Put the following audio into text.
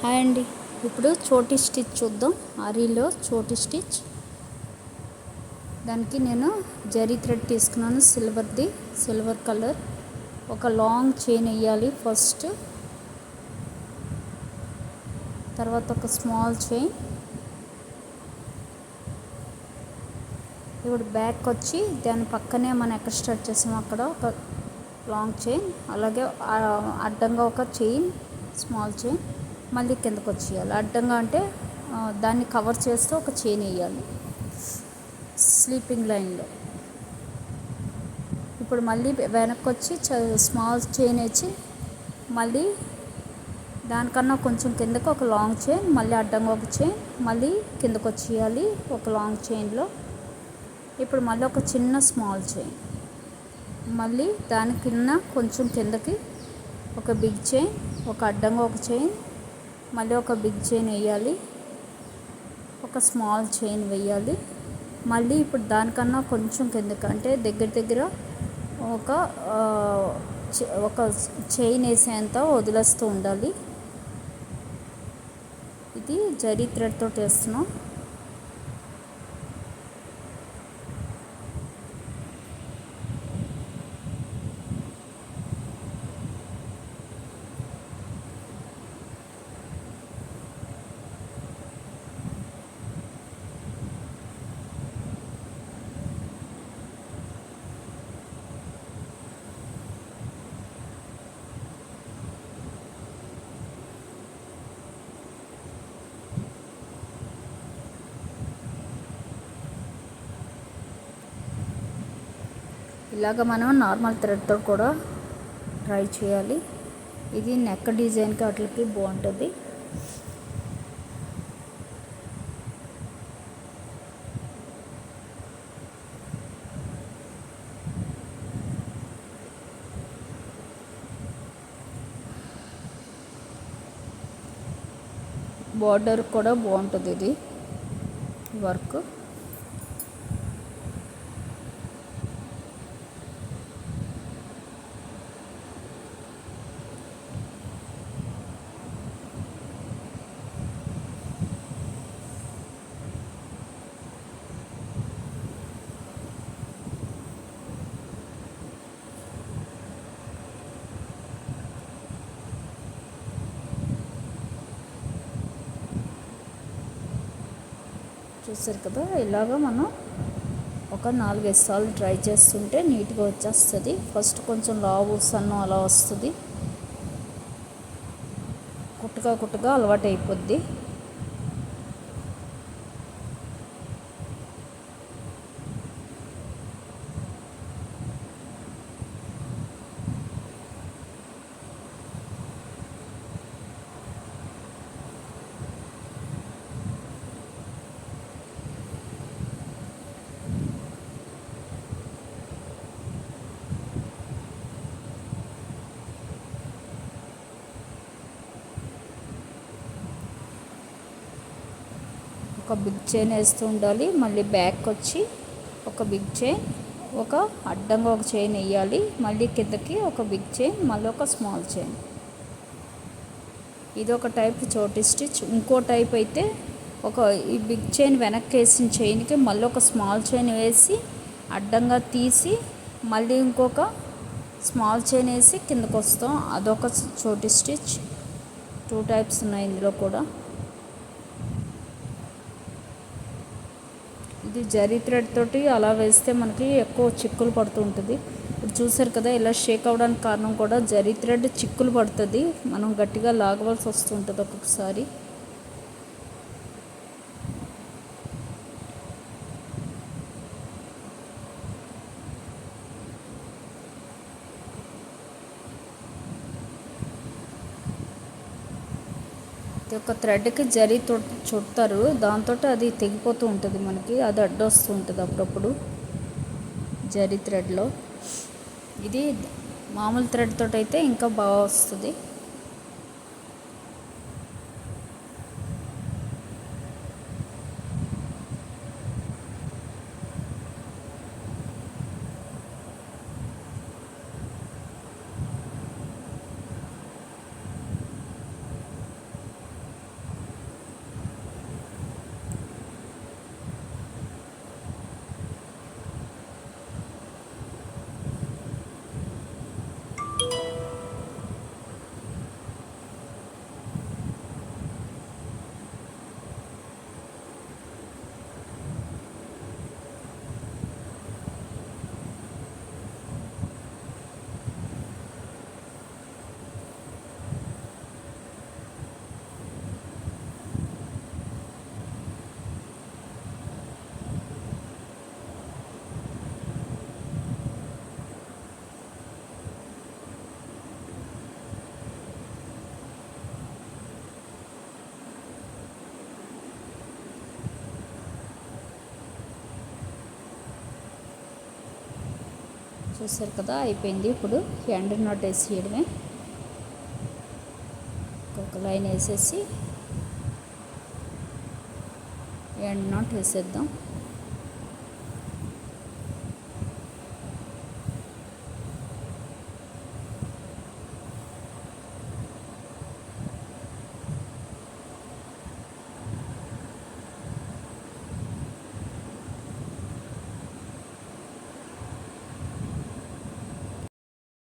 Hi అండి. ఇప్పుడు చోటీ stitch చూద్దాం. ఆరీలో చోటీ స్టిచ్. దానికి నేను జరీ థ్రెడ్ తీసుకున్నాను, సిల్వర్ కలర్. ఒక లాంగ్ చైన్ వేయాలి ఫస్ట్, తర్వాత ఒక స్మాల్ చైన్. ఇప్పుడు బ్యాక్ వచ్చి దాని పక్కనే మనం ఎక్కడ స్టార్ట్ చేసామో అక్కడ ఒక లాంగ్ చైన్, అలాగే అడ్డంగా ఒక చైన్, స్మాల్ చైన్, మళ్ళీ కిందకు వచ్చేయాలి. అడ్డంగా అంటే దాన్ని కవర్ చేస్తూ ఒక చైన్ వేయాలి స్లీపింగ్ లైన్లో. ఇప్పుడు మళ్ళీ వెనక్కి వచ్చి స్మాల్ చైన్ వేసి మళ్ళీ దానికన్నా కొంచెం కిందకు ఒక లాంగ్ చైన్, మళ్ళీ అడ్డంగా ఒక చైన్, మళ్ళీ కిందకు వచ్చేయాలి ఒక లాంగ్ చైన్లో. ఇప్పుడు మళ్ళీ ఒక చిన్న స్మాల్ చైన్, మళ్ళీ దాని కింద కొంచెం కిందకి ఒక బిగ్ చైన్, ఒక అడ్డంగా ఒక చైన్, మళ్ళీ ఒక బిగ్ చైన్ వేయాలి, ఒక స్మాల్ చైన్ వేయాలి. మళ్ళీ ఇప్పుడు దానికన్నా కొంచెం కిందకి అంటే దగ్గర ఒక చైన్ వేసేంత వదిలేస్తూ ఉండాలి. ఇది జరీ థ్రెడ్ తోటి వేస్తున్నాం. ఇలాగ మనం నార్మల్ థ్రెడ్తో కూడా ట్రై చేయాలి. ఇది నెక్ డిజైన్కి అట్లకి బాగుంటుంది. బార్డర్ కూడా బాగుంటుంది ఇది వర్క్. చూసారు కదా, ఇలాగ మనం ఒక 4-5 సార్లు ట్రై చేస్తుంటే నీట్గా వచ్చేస్తుంది. ఫస్ట్ కొంచెం లావు సన్నం అలా వస్తుంది, కుట్టుగా అలవాటు అయిపోద్ది. ఒక బిగ్ చైన్ వేస్తూ ఉండాలి. మళ్ళీ బ్యాక్ వచ్చి ఒక బిగ్ చైన్, ఒక అడ్డంగా ఒక చైన్ వేయాలి, మళ్ళీ కిందకి ఒక బిగ్ చైన్, మళ్ళీ ఒక స్మాల్ చైన్. ఇది ఒక టైప్ చోటీ స్టిచ్. ఇంకో టైప్ అయితే ఈ బిగ్ చైన్ వెనక్కి వేసిన చైన్కి మళ్ళీ ఒక స్మాల్ చైన్ వేసి అడ్డంగా తీసి మళ్ళీ ఇంకొక స్మాల్ చైన్ వేసి కిందకు వస్తాం. అదొక చోటీ స్టిచ్. 2 టైప్స్ ఉన్నాయి ఇందులో కూడా. ఇది జరీ థ్రెడ్ తోటి అలా వేస్తే మనకి ఎక్కువ చిక్కులు పడుతూ ఉంటుంది. ఇప్పుడు చూసారు కదా, ఇలా షేక్ అవ్వడానికి కారణం కూడా జరీ థ్రెడ్ చిక్కులు పడుతుంది, మనం గట్టిగా లాగవలసి వస్తుంటుంది ఒక్కొక్కసారి. ఒక థ్రెడ్కి జరీ చుడతారు, దాంతో అది తెగిపోతూ ఉంటుంది మనకి, అది అడ్డొస్తూ ఉంటుంది అప్పుడప్పుడు జరీ థ్రెడ్లో. ఇది మామూలు థ్రెడ్ తోటి అయితే ఇంకా బాగా వస్తుంది. చూసారు కదా, అయిపోయింది. ఇప్పుడు ఎండ్ నాట్ వేసేయడమే. ఒక లైన్ వేసేసి ఎండ్ నాట్ వేసేద్దాం.